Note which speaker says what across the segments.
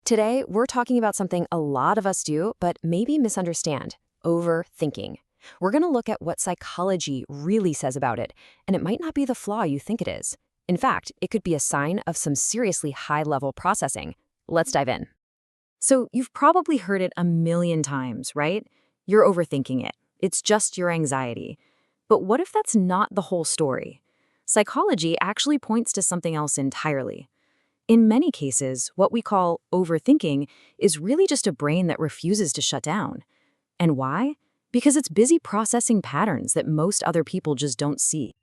Speaker 1: Today, we're talking about something a lot of us do, but maybe misunderstand: overthinking. We're going to look at what psychology really says about it, and it might not be the flaw you think it is. In fact, it could be a sign of some seriously high-level processing. Let's dive in. So, you've probably heard it a million times, right? You're overthinking it. It's just your anxiety. But what if that's not the whole story? Psychology actually points to something else entirely. In many cases, what we call overthinking is really just a brain that refuses to shut down. And why? Because it's busy processing patterns that most other people just don't see.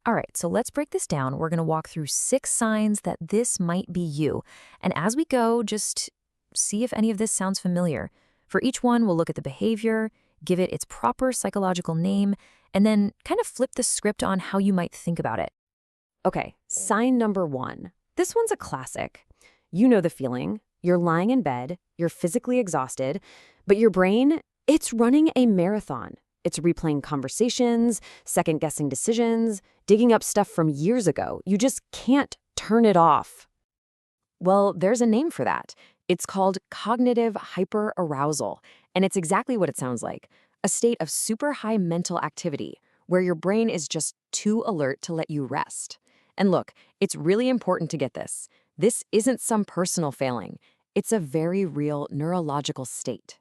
Speaker 1: All right, so let's break this down. We're going to walk through 6 signs that this might be you. And as we go, just see if any of this sounds familiar. For each one, we'll look at the behavior, give it its proper psychological name, and then kind of flip the script on how you might think about it. Okay, sign number 1. This one's a classic. You know the feeling. You're lying in bed, you're physically exhausted, but your brain, it's running a marathon. It's replaying conversations, second-guessing decisions, digging up stuff from years ago. You just can't turn it off. Well, there's a name for that. It's called cognitive hyperarousal, and it's exactly what it sounds like: a state of super high mental activity where your brain is just too alert to let you rest. And look, it's really important to get this. This isn't some personal failing. It's a very real neurological state.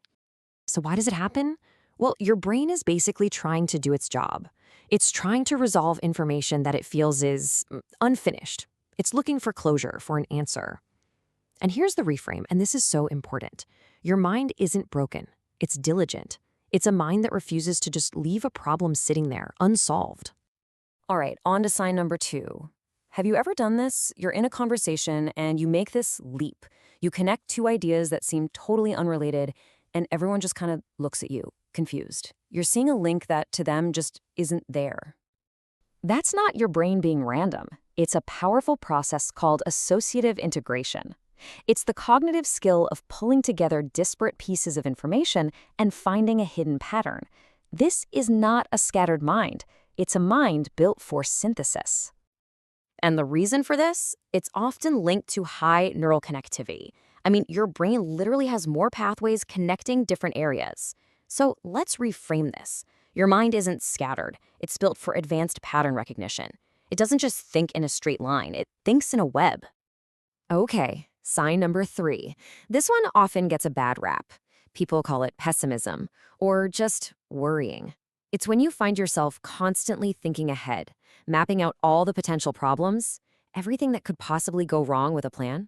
Speaker 1: So why does it happen? Well, your brain is basically trying to do its job. It's trying to resolve information that it feels is unfinished. It's looking for closure, for an answer. And here's the reframe, and this is so important. Your mind isn't broken. It's diligent. It's a mind that refuses to just leave a problem sitting there, unsolved. All right, on to sign number 2. Have you ever done this? You're in a conversation and you make this leap. You connect 2 ideas that seem totally unrelated, and everyone just kind of looks at you, confused. You're seeing a link that to them just isn't there. That's not your brain being random. It's a powerful process called associative integration. It's the cognitive skill of pulling together disparate pieces of information and finding a hidden pattern. This is not a scattered mind. It's a mind built for synthesis. And the reason for this? It's often linked to high neural connectivity. I mean, your brain literally has more pathways connecting different areas. So let's reframe this. Your mind isn't scattered. It's built for advanced pattern recognition. It doesn't just think in a straight line. It thinks in a web. Okay, sign number 3. This one often gets a bad rap. People call it pessimism or just worrying. It's when you find yourself constantly thinking ahead, mapping out all the potential problems, everything that could possibly go wrong with a plan.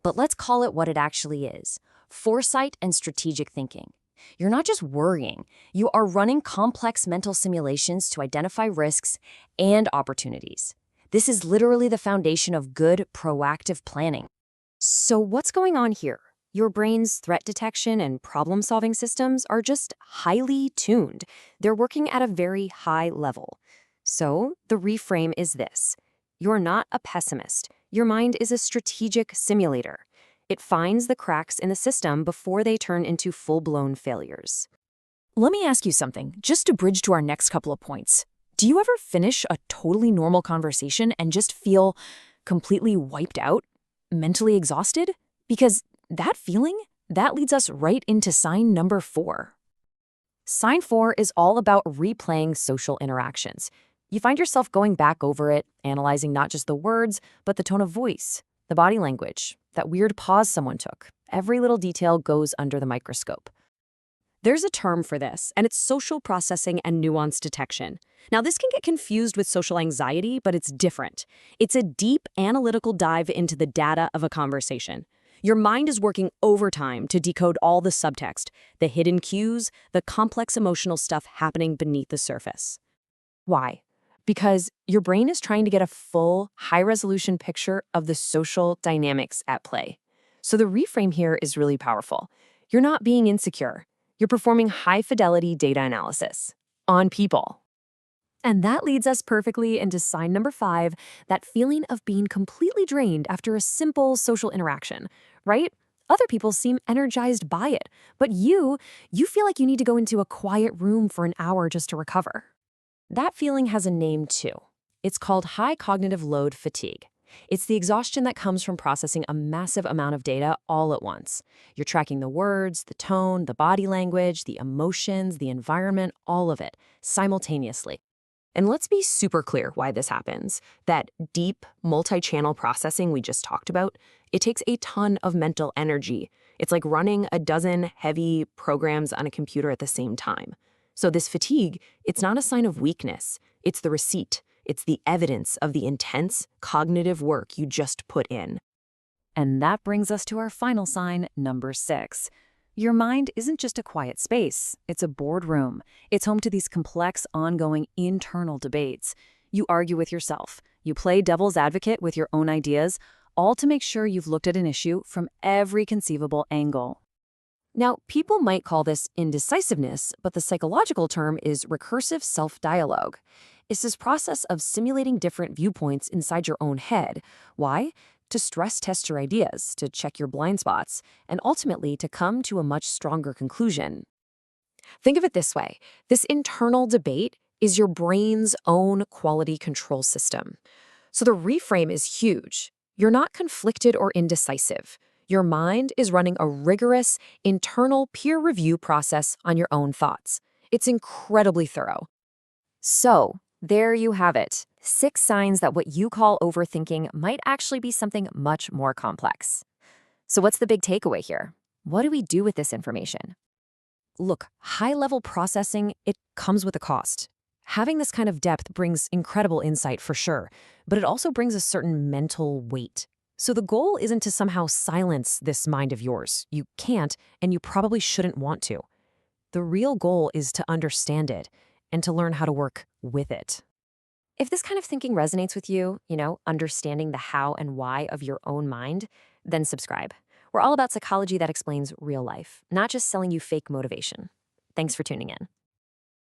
Speaker 1: But let's call it what it actually is: foresight and strategic thinking. You're not just worrying, you are running complex mental simulations to identify risks and opportunities. This is literally the foundation of good, proactive planning. So what's going on here? Your brain's threat detection and problem-solving systems are just highly tuned. They're working at a very high level. So the reframe is this: you're not a pessimist. Your mind is a strategic simulator. It finds the cracks in the system before they turn into full-blown failures. Let me ask you something, just to bridge to our next couple of points. Do you ever finish a totally normal conversation and just feel completely wiped out, mentally exhausted? Because that feeling, that leads us right into sign number 4. Sign 4 is all about replaying social interactions. You find yourself going back over it, analyzing not just the words, but the tone of voice, the body language, that weird pause someone took. Every little detail goes under the microscope. There's a term for this, and it's social processing and nuance detection. Now, this can get confused with social anxiety, but it's different. It's a deep analytical dive into the data of a conversation. Your mind is working overtime to decode all the subtext, the hidden cues, the complex emotional stuff happening beneath the surface. Why? Because your brain is trying to get a full, high-resolution picture of the social dynamics at play. So the reframe here is really powerful. You're not being insecure. You're performing high-fidelity data analysis on people. And that leads us perfectly into sign number 5, that feeling of being completely drained after a simple social interaction, right? Other people seem energized by it, but you feel like you need to go into a quiet room for an hour just to recover. That feeling has a name too. It's called high cognitive load fatigue. It's the exhaustion that comes from processing a massive amount of data all at once. You're tracking the words, the tone, the body language, the emotions, the environment, all of it, simultaneously. And let's be super clear why this happens. That deep, multi-channel processing we just talked about, it takes a ton of mental energy. It's like running a dozen heavy programs on a computer at the same time. So this fatigue, it's not a sign of weakness. It's the receipt. It's the evidence of the intense cognitive work you just put in.
Speaker 2: And that brings us to our final sign, number 6. Your mind isn't just a quiet space, it's a boardroom. It's home to these complex, ongoing internal debates. You argue with yourself, you play devil's advocate with your own ideas, all to make sure you've looked at an issue from every conceivable angle.
Speaker 1: Now, people might call this indecisiveness, but the psychological term is recursive self-dialogue. It's this process of simulating different viewpoints inside your own head. Why? To stress test your ideas, to check your blind spots, and ultimately to come to a much stronger conclusion. Think of it this way. This internal debate is your brain's own quality control system. So the reframe is huge. You're not conflicted or indecisive. Your mind is running a rigorous, internal peer review process on your own thoughts. It's incredibly thorough. So, there you have it. 6 signs that what you call overthinking might actually be something much more complex. So what's the big takeaway here? What do we do with this information? Look, high-level processing, it comes with a cost. Having this kind of depth brings incredible insight for sure, but it also brings a certain mental weight. So the goal isn't to somehow silence this mind of yours. You can't, and you probably shouldn't want to. The real goal is to understand it and to learn how to work with it. If this kind of thinking resonates with you, understanding the how and why of your own mind, then subscribe. We're all about psychology that explains real life, not just selling you fake motivation. Thanks for tuning in.